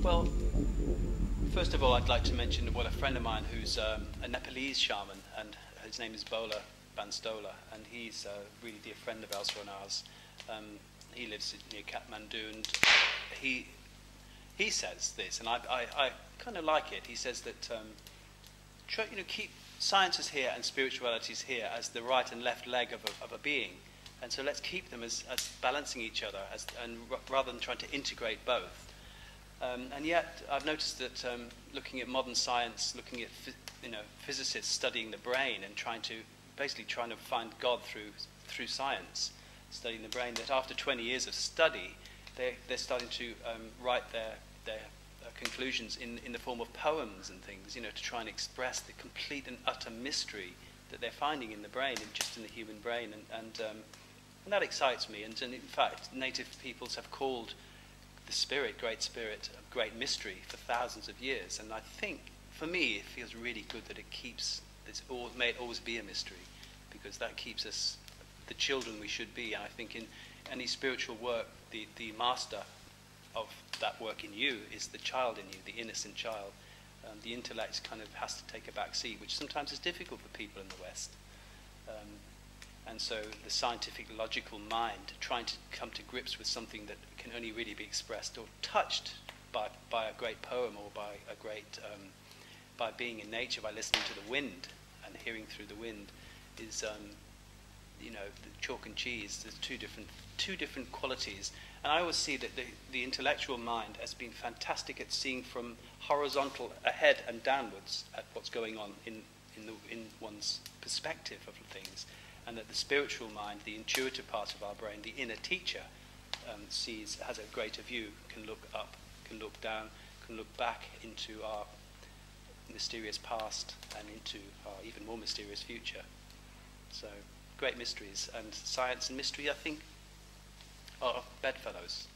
Well, first of all, I'd like to mention what a friend of mine who's a Nepalese shaman, and his name is Bola Banstola, and he's a really dear friend of Elsa and ours. He lives near Kathmandu, and he says this, and I kind of like it. He says that try, keep science is here and spirituality is here as the right and left leg of a being, and so let's keep them as balancing each other, rather than trying to integrate both. And yet, I've noticed that looking at modern science, looking at physicists studying the brain and trying to find God through science, studying the brain, that after 20 years of study, they're starting to write their conclusions in the form of poems and things, to try and express the complete and utter mystery that they're finding in the brain, and just in the human brain, and that excites me. And in fact, native peoples have called the spirit, great mystery for thousands of years. And I think, for me, it feels really good that it keeps may it always be a mystery, because that keeps us the children we should be. And I think in any spiritual work, the master of that work in you is the child in you, the innocent child. The intellect kind of has to take a back seat, which sometimes is difficult for people in the West. And so the scientific, logical mind, trying to come to grips with something that can only really be expressed or touched by a great poem, or by being in nature, by listening to the wind and hearing through the wind, is the chalk and cheese. There's two different qualities, and I always see that the intellectual mind has been fantastic at seeing from horizontal ahead and downwards at what's going on in one's perspective of things. And that the spiritual mind, the intuitive part of our brain, the inner teacher, has a greater view, can look up, can look down, can look back into our mysterious past and into our even more mysterious future. So, great mysteries, and science and mystery, I think, are bedfellows.